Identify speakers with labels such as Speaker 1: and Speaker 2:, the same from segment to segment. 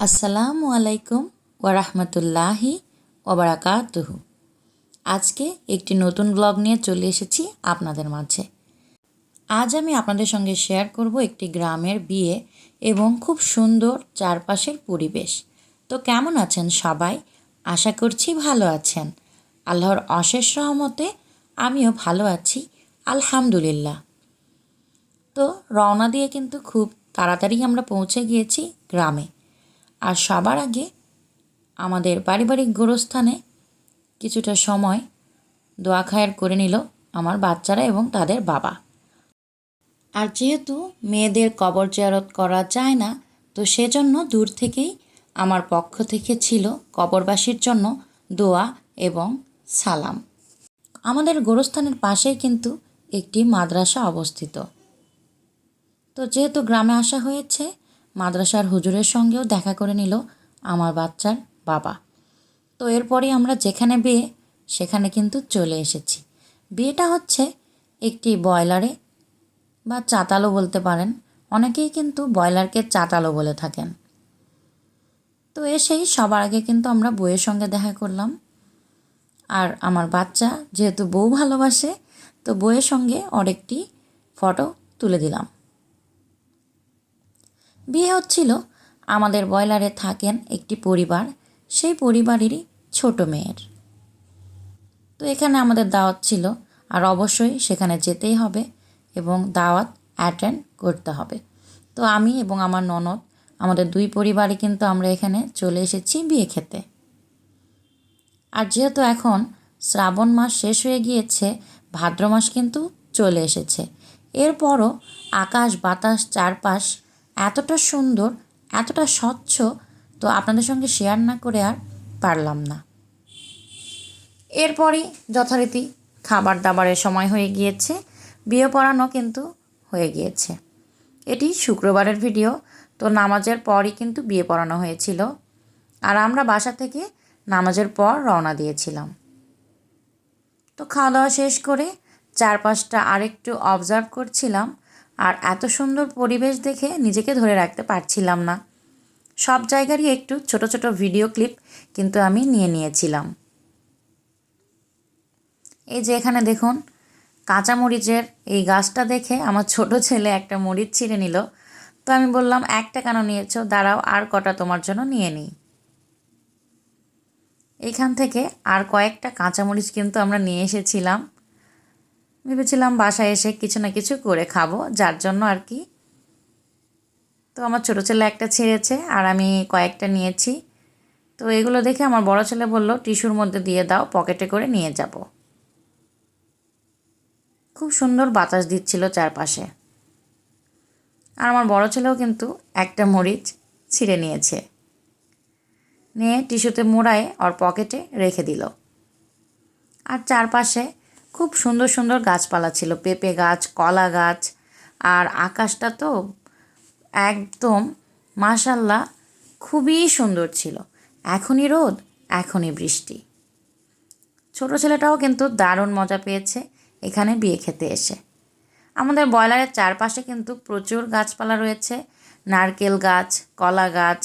Speaker 1: আসসালামু আলাইকুম ওরহমতুল্লাহি ওবরাকাতুহু। আজকে একটি নতুন ব্লগ নিয়ে চলে এসেছি আপনাদের মাঝে। আজ আমি আপনাদের সঙ্গে শেয়ার করব একটি গ্রামের বিয়ে এবং খুব সুন্দর চারপাশের পরিবেশ। তো কেমন আছেন সবাই? আশা করছি ভালো আছেন। আল্লাহর অশেষ রহমতে আমিও ভালো আছি, আলহামদুলিল্লাহ। তো রওনা দিয়ে কিন্তু খুব তাড়াতাড়ি আমরা পৌঁছে গিয়েছি গ্রামে। আর সবার আগে আমাদের পারিবারিক গোরস্থানে কিছুটা সময় দোয়া খায়ের করে নিল আমার বাচ্চারা এবং তাদের বাবা। আর যেহেতু মেয়েদের কবর জিয়ারত করা যায় না, তো সেজন্য দূর থেকেই আমার পক্ষ থেকে ছিল কবরবাসীর জন্য দোয়া এবং সালাম। আমাদের গোরস্থানের পাশেই কিন্তু একটি মাদ্রাসা অবস্থিত। তো যেহেতু গ্রামে আসা হয়েছে, মাদ্রাসার হুজুরের সঙ্গেও দেখা করে নিল আমার বাচ্চার বাবা। তো এরপরই আমরা যেখানে বিয়ে সেখানে কিন্তু চলে এসেছি। বিয়েটা হচ্ছে একটি ব্রয়লারে বা চাতালও বলতে পারেন, অনেকেই কিন্তু ব্রয়লারকে চাতালও বলে থাকেন। তো এসেই সবার আগে কিন্তু আমরা বউয়ের সঙ্গে দেখা করলাম। আর আমার বাচ্চা যেহেতু বউ ভালোবাসে, তো বউয়ের সঙ্গে ওর একটি ফটো তুলে দিলাম। বিয়ে হচ্ছিল আমাদের ব্রয়লারে থাকেন একটি পরিবার, সেই পরিবারেরই ছোট মেয়ের। তো এখানে আমাদের দাওয়াত ছিল, আর অবশ্যই সেখানে যেতেই হবে এবং দাওয়াত অ্যাটেন্ড করতে হবে। তো আমি এবং আমার ননদ, আমাদের দুই পরিবারই কিন্তু আমরা এখানে চলে এসেছি বিয়ে খেতে। আর যেহেতু এখন শ্রাবণ মাস শেষ হয়ে গিয়েছে, ভাদ্র মাস কিন্তু চলে এসেছে। এরপরও আকাশ বাতাস চারপাশ এতটা সুন্দর, এতটা স্বচ্ছ, তো আপনাদের সঙ্গে শেয়ার না করে আর পারলাম না। এরপরই যথারীতি খাবার দাবারের সময় হয়ে গিয়েছে, বিয়ে পড়ানো কিন্তু হয়ে গিয়েছে। এটি শুক্রবারের ভিডিও। তো নামাজের পরই কিন্তু বিয়ে পড়ানো হয়েছিল, আর আমরা বাসা থেকে নামাজের পর রওনা দিয়েছিলাম। তো খাওয়া দাওয়া শেষ করে চারপাশটা আরেকটু অবজার্ভ করছিলাম, আর এত সুন্দর পরিবেশ দেখে নিজেকে ধরে রাখতে পারছিলাম না। সব জায়গারই একটু ছোট ছোট ভিডিও ক্লিপ কিন্তু আমি নিয়ে নিয়েছিলাম। এই যে এখানে দেখুন, কাঁচামরিচের এই গাছটা দেখে আমার ছোট ছেলে একটা মরিচ ছিঁড়ে নিল। তো আমি বললাম, একটা কেন নিয়েছো, দাঁড়াও আর কটা তোমার জন্য নিয়ে নিই। এইখান থেকে আর কয়েকটা কাঁচামরিচ কিন্তু আমরা নিয়ে এসেছিলাম। ভেবেছিলাম বাসায় এসে কিছু না কিছু করে খাবো, যার জন্য আর কি। তো আমার ছোটো ছেলে একটা ছিঁড়েছে আর আমি কয়েকটা নিয়েছি। তো এগুলো দেখে আমার বড় ছেলে বলল, টিস্যুর মধ্যে দিয়ে দাও, পকেটে করে নিয়ে যাব। খুব সুন্দর বাতাস দিচ্ছিল চারপাশে। আর আমার বড় ছেলেও কিন্তু একটা মরিচ ছিঁড়ে নিয়েছে, নিয়ে টিস্যুতে মোড়ায়ে ওর পকেটে রেখে দিল। আর চারপাশে খুব সুন্দর সুন্দর গাছপালা ছিল, পেঁপে গাছ, কলা গাছ। আর আকাশটা তো একদম মাশাল্লাহ খুবই সুন্দর ছিল। এখনই রোদ, এখনই বৃষ্টি। ছোট ছেলেটাও কিন্তু দারুণ মজা পেয়েছে এখানে বিয়ে খেতে এসে। আমাদের ব্রয়লারের চারপাশে কিন্তু প্রচুর গাছপালা রয়েছে, নারকেল গাছ, কলা গাছ,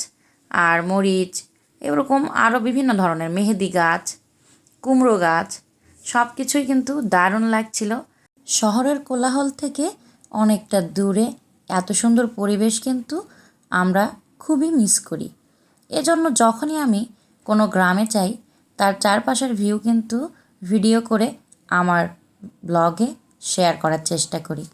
Speaker 1: আর মরিচ, এরকম আরও বিভিন্ন ধরনের মেহেদি গাছ, কুমড়ো গাছ, সব কিছুই কিন্তু দারুণ লাগছিল। শহরের কোলাহল থেকে অনেকটা দূরে এত সুন্দর পরিবেশ কিন্তু আমরা খুবই মিস করি। এজন্য যখনই আমি কোনো গ্রামে যাই, তার চারপাশের ভিউ কিন্তু ভিডিও করে আমার ব্লগে শেয়ার করার চেষ্টা করি।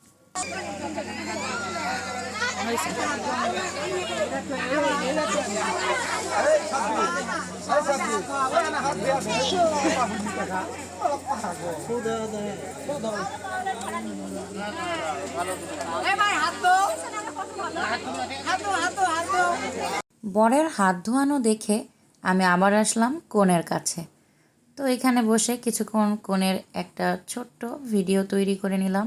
Speaker 1: বরের হাত ধোয়ানো দেখে আমি আবার আসলাম কনের কাছে। তো এখানে বসে কিছুক্ষণ কনের একটা ছোট্ট ভিডিও তৈরি করে নিলাম।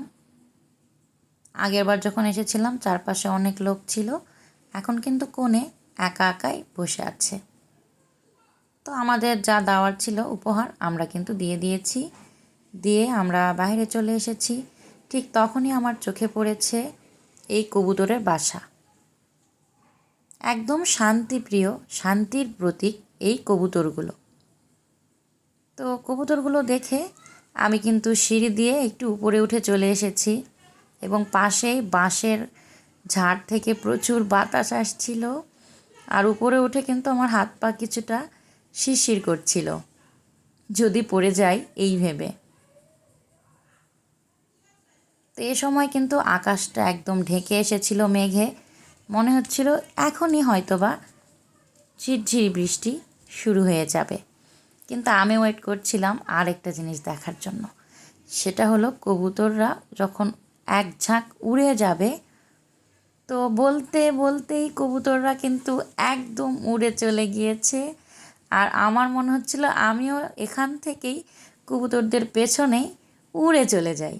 Speaker 1: আগেরবার যখন এসেছিলাম চারপাশে অনেক লোক ছিল, এখন কিন্তু কনে একা একাই বসে আছে। তো আমাদের যা দেওয়ার ছিল উপহার আমরা কিন্তু দিয়ে দিয়েছি, দিয়ে আমরা বাইরে চলে এসেছি। ঠিক তখনই আমার চোখে পড়েছে এই কবুতরের বাসা। একদম শান্তিপ্রিয়, শান্তির প্রতীক এই কবুতরগুলো। তো কবুতরগুলো দেখে আমি কিন্তু সিঁড়ি দিয়ে একটু উপরে উঠে চলে এসেছি এবং পাশেই বাঁশের ঝাড় থেকে প্রচুর বাতাস আসছিল। আর উপরে উঠে কিন্তু আমার হাত পা কিছুটা শিরশির করছিল, যদি পড়ে যায় এই ভেবে। তো এ সময় কিন্তু আকাশটা একদম ঢেকে এসেছিল মেঘে, মনে হচ্ছিল এখনই হয়তোবা ঝিরঝিরি বৃষ্টি শুরু হয়ে যাবে। কিন্তু আমি ওয়েট করছিলাম আর একটা জিনিস দেখার জন্য, সেটা হলো কবুতররা যখন এক ঝাঁক উড়ে যাবে। তো বলতে বলতেই কবুতররা কিন্তু একদম উড়ে চলে গিয়েছে। আর আমার মনে হচ্ছিল আমিও এখান থেকেই কবুতরদের পেছনেই উড়ে চলে যাই।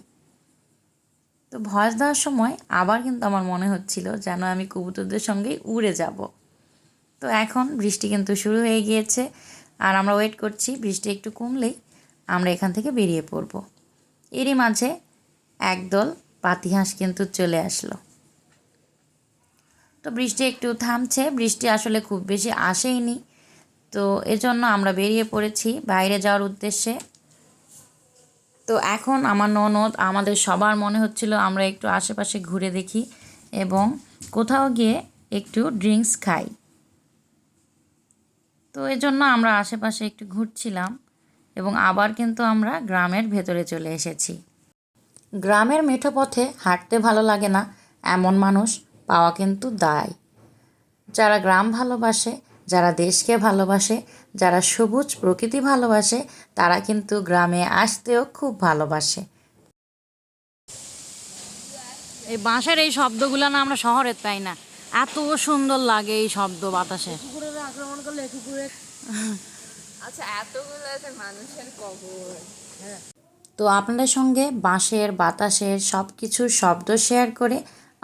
Speaker 1: তো ভয়েস দেওয়ার সময় আবার কিন্তু আমার মনে হচ্ছিল যেন আমি কবুতরদের সঙ্গেই উড়ে যাব। তো এখন বৃষ্টি কিন্তু শুরু হয়ে গিয়েছে আর আমরা ওয়েট করছি বৃষ্টি একটু কমলেই আমরা এখান থেকে বেরিয়ে পড়ব। এরই মাঝে একদল পাতিহাঁস কিন্তু চলে আসলো। তো বৃষ্টি একটু থামছে, বৃষ্টি আসলে খুব বেশি আসেইনি। তো এজন্য আমরা বেরিয়ে পড়েছি বাইরে যাওয়ার উদ্দেশ্যে। তো এখন আমার ননদ আমাদের সবার মনে হচ্ছিল আমরা একটু আশেপাশে ঘুরে দেখি এবং কোথাও গিয়ে একটু ড্রিঙ্কস খাই। তো এজন্য আমরা আশেপাশে একটু ঘুরছিলাম এবং আবার কিন্তু আমরা গ্রামের ভেতরে চলে এসেছি। গ্রামের মেঠো পথে হাঁটতে ভালো লাগে না এমন মানুষ পাওয়া কিন্তু দায়। যারা গ্রাম ভালোবাসে, যারা দেশকে ভালোবাসে, যারা সবুজ প্রকৃতি ভালোবাসে, তারা কিন্তু গ্রামে আসতেও খুব ভালোবাসে। এই বাঁশের এই শব্দগুলো না আমরা শহরে পাই না, এত সুন্দর লাগে এই শব্দ বাতাসে। আক্রমণ করলে কুকুরে আচ্ছা এতগুলো মানুষের কবর। তো আপনাদের সঙ্গে বাঁশের বাতাসের সব কিছুর শব্দ শেয়ার করে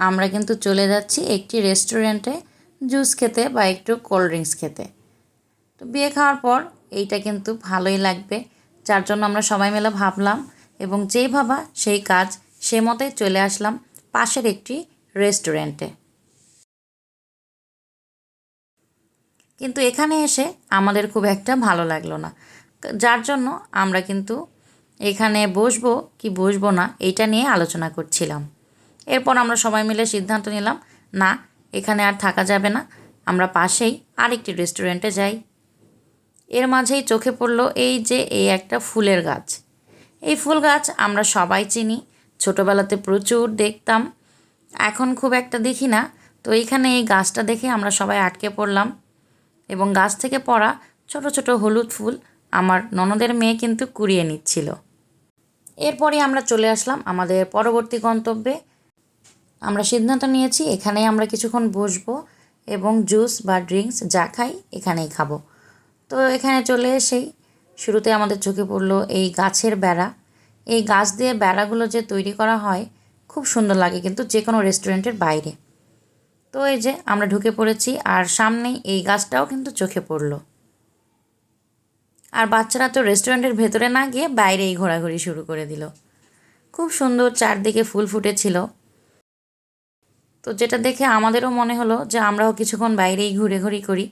Speaker 1: আমরা কিন্তু চলে যাচ্ছি একটি রেস্টুরেন্টে জুস খেতে বা একটু কোল্ড ড্রিঙ্কস খেতে। তো বিয়ে খাওয়ার পর এইটা কিন্তু ভালোই লাগবে, যার জন্য আমরা সবাই মিলে ভাবলাম এবং যেই ভাবা সেই কাজ, সে মতোই চলে আসলাম পাশের একটি রেস্টুরেন্টে। কিন্তু এখানে এসে আমাদের খুব একটা ভালো লাগলো না, যার জন্য আমরা কিন্তু এখানে বসবো কি বসবো না এইটা নিয়ে আলোচনা করছিলাম। এরপর আমরা সবাই মিলে সিদ্ধান্ত নিলাম, না এখানে আর থাকা যাবে না, আমরা পাশেই আরেকটি রেস্টুরেন্টে যাই। এর মাঝেই চোখে পড়লো এই যে এই একটা ফুলের গাছ। এই ফুল গাছ আমরা সবাই চিনি, ছোটোবেলাতে প্রচুর দেখতাম, এখন খুব একটা দেখি না। তো এইখানে এই গাছটা দেখে আমরা সবাই আটকে পড়লাম এবং গাছ থেকে পড়া ছোট ছোট হলুদ ফুল আমার ননদের মেয়ে কিন্তু কুড়িয়ে নিচ্ছিল। এরপরে আমরা চলে আসলাম আমাদের পরবর্তী গন্তব্যে। আমরা সিদ্ধান্ত নিয়েছি এখানেই আমরা কিছুক্ষণ বসবো এবং জুস বা ড্রিঙ্কস যা খাই এখানেই খাবো। তো এখানে চলে এসেই শুরুতে আমাদের চোখে পড়লো এই গাছের বেড়া। এই গাছ দিয়ে বেড়াগুলো যে তৈরি করা হয় খুব সুন্দর লাগে কিন্তু যে কোনো রেস্টুরেন্টের বাইরে। তো এই যে আমরা ঢুকে পড়েছি আর সামনেই এই গাছটাও কিন্তু চোখে পড়লো। আর বাচ্চারা তো রেস্টুরেন্টের ভেতরে না গিয়ে বাইরেই ঘোরাঘুরি শুরু করে দিল। খুব সুন্দর চারদিকে ফুল ফুটেছিল। তো যেটা দেখে আমাদেরও মনে হলো যে আমরাও কিছুক্ষণ বাইরেই ঘুরে করি,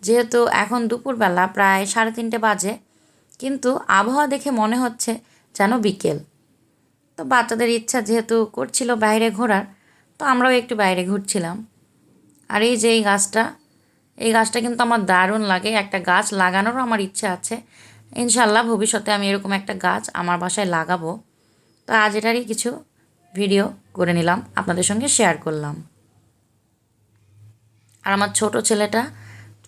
Speaker 1: যেহেতু এখন দুপুরবেলা প্রায় 3:30 বাজে, কিন্তু আবহাওয়া দেখে মনে হচ্ছে যেন বিকেল। তো বাচ্চাদের ইচ্ছা যেহেতু করছিল বাইরে ঘোরার, তো আমরাও একটু বাইরে ঘুরছিলাম। আর এই যে এই গাছটা কিন্তু আমার দারুণ লাগে, একটা গাছ লাগানোরও আমার ইচ্ছা আছে। ইনশাল্লাহ ভবিষ্যতে আমি এরকম একটা গাছ আমার বাসায় লাগাবো। তো আজ এটারই কিছু ভিডিও করে নিলাম, আপনাদের সঙ্গে শেয়ার করলাম। আর আমার ছোট ছেলেটা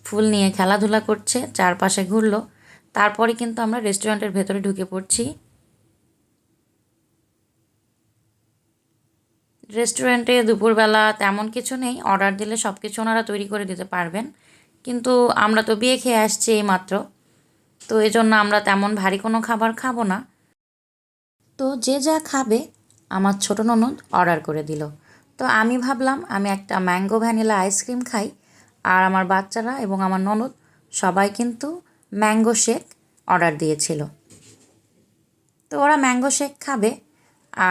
Speaker 1: ফুল নিয়ে খেলাধুলা করছে, চারপাশে ঘুরলো। তারপরে কিন্তু আমরা রেস্টুরেন্টের ভেতরে ঢুকে পড়ছি। রেস্টুরেন্টে দুপুরবেলা তেমন কিছু নেই, অর্ডার দিলে সব কিছু ওনারা তৈরি করে দিতে পারবেন, কিন্তু আমরা তো বিয়ে খেয়ে আসছি এই মাত্র, তো এজন্য আমরা তেমন ভারী কোনো খাবার খাবো না। তো যে যা খাবে আমার ছোট ননদ অর্ডার করে দিল। তো আমি ভাবলাম আমি একটা ম্যাঙ্গো ভ্যানিলা আইসক্রিম খাই, আর আমার বাচ্চারা এবং আমার ননদ সবাই কিন্তু ম্যাঙ্গো শেক অর্ডার দিয়েছিল। তো ওরা ম্যাঙ্গো শেক খাবে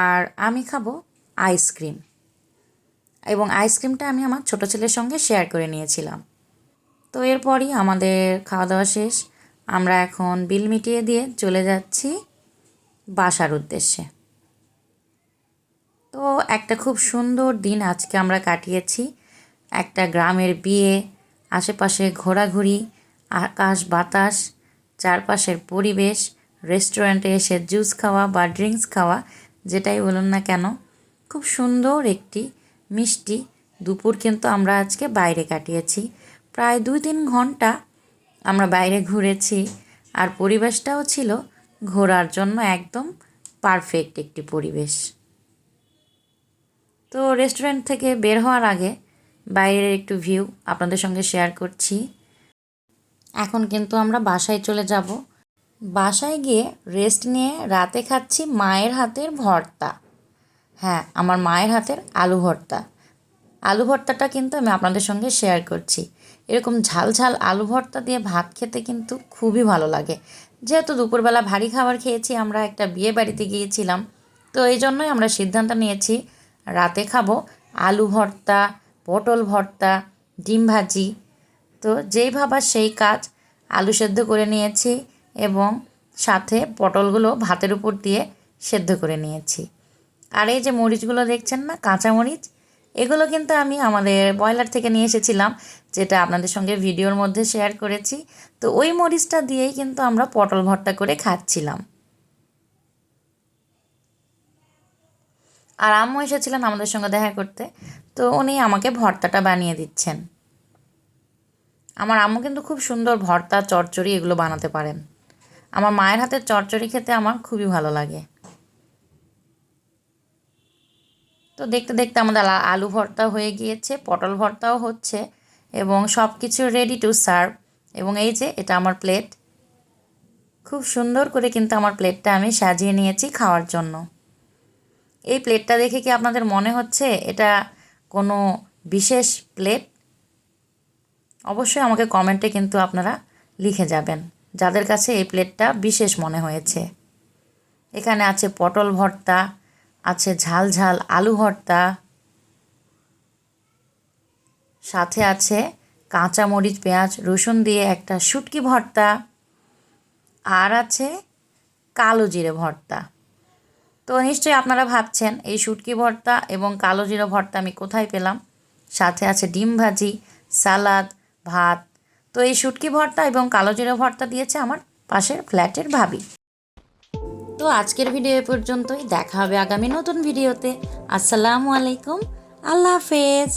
Speaker 1: আর আমি খাবো আইসক্রিম। এবং আইসক্রিমটা আমি আমার ছোটো ছেলের সঙ্গে শেয়ার করে নিয়েছিলাম। তো এরপরই আমাদের খাওয়া দাওয়া শেষ। আমরা এখন বিল মিটিয়ে দিয়ে চলে যাচ্ছি বাসার উদ্দেশ্যে। তো একটা খুব সুন্দর দিন আজকে আমরা কাটিয়েছি। একটা গ্রামের বিয়ে, আশেপাশে ঘোরাঘুরি, আকাশ বাতাস, চারপাশের পরিবেশ, রেস্টুরেন্টে এসে জুস খাওয়া বা ড্রিঙ্কস খাওয়া, যেটাই বলুন না কেন, খুব সুন্দর একটি মিষ্টি দুপুর কিন্তু আমরা আজকে বাইরে কাটিয়েছি। প্রায় 2-3 ঘন্টা আমরা বাইরে ঘুরেছি, আর পরিবেশটাও ছিল ঘোরার জন্য একদম পারফেক্ট একটি পরিবেশ। তো রেস্টুরেন্ট থেকে বের হওয়ার আগে বাইরের একটু ভিউ আপনাদের সঙ্গে শেয়ার করছি। এখন কিন্তু আমরা বাসায় চলে যাব। বাসায় গিয়ে রেস্ট নিয়ে রাতে খাচ্ছি মায়ের হাতের ভর্তা। হ্যাঁ, আমার মায়ের হাতের আলু ভর্তা। আলু ভর্তাটা কিন্তু আমি আপনাদের সঙ্গে শেয়ার করছি। এরকম ঝাল ঝাল আলু ভর্তা দিয়ে ভাত খেতে কিন্তু খুবই ভালো লাগে। যেহেতু দুপুরবেলা ভারী খাবার খেয়েছি, আমরা একটা বিয়ে বাড়িতে গিয়েছিলাম, তো এই জন্যই আমরা সিদ্ধান্ত নিয়েছি রাতে খাবো আলু ভর্তা, পটল ভর্তা, ডিম ভাজি। তো যেই ভাবা সেই কাজ, আলু সেদ্ধ করে নিয়েছি এবং সাথে পটলগুলো ভাতের উপর দিয়ে সেদ্ধ করে নিয়েছি। আর এই যে মরিচগুলো দেখছেন না, কাঁচা মরিচ, এগুলো কিন্তু আমি আমাদের ব্রয়লার থেকে নিয়ে এসেছিলাম, যেটা আপনাদের সঙ্গে ভিডিওর মধ্যে শেয়ার করেছি। তো ওই মরিচটা দিয়েই কিন্তু আমরা পটল ভর্তা করে খাচ্ছিলাম। আর আম্মু এসেছিলেন আমাদের সঙ্গে দেখা করতে, তো উনি আমাকে ভর্তাটা বানিয়ে দিচ্ছেন। আমার আম্মু কিন্তু খুব সুন্দর ভর্তা, চচ্চড়ি এগুলো বানাতে পারেন। আমার মায়ের হাতের চচ্চড়ি খেতে আমার খুবই ভালো লাগে। তো দেখতে দেখতে আমাদের আলু ভর্তা হয়ে গিয়েছে, পটল ভর্তাও হচ্ছে এবং সব কিছু রেডি টু সার্ভ। এবং এই যে এটা আমার প্লেট, খুব সুন্দর করে কিন্তু আমার প্লেটটা আমি সাজিয়ে নিয়েছি খাওয়ার জন্য। এই প্লেটটা দেখে কি আপনাদের মনে হচ্ছে এটা কোনো বিশেষ প্লেট? অবশ্যই আমাকে কমেন্টে কিন্তু আপনারা লিখে যাবেন যাদের কাছে এই প্লেটটা বিশেষ মনে হয়েছে। এখানে আছে পটল ভর্তা, আছে ঝাল ঝাল আলু ভর্তা, সাথে আছে কাঁচা মরিচ, পেঁয়াজ, রসুন দিয়ে একটা শুটকি ভর্তা, আর আছে কালো জিরে ভর্তা। তো নিশ্চয়ই আপনারা ভাবছেন এই শুটকি ভর্তা এবং কালো জিরে ভর্তা আমি কোথায় পেলাম। সাথে আছে ডিম ভাজি, সালাদ, ভাত। তো এই শুটকি ভর্তা এবং কালো জিরে ভর্তা দিয়েছে আমার পাশের ফ্ল্যাটের ভাবি। তো আজকের ভিডিও এ পর্যন্তই, দেখা হবে আগামী নতুন ভিডিওতে। আসসালামু আলাইকুম, আল্লাহ হাফেজ।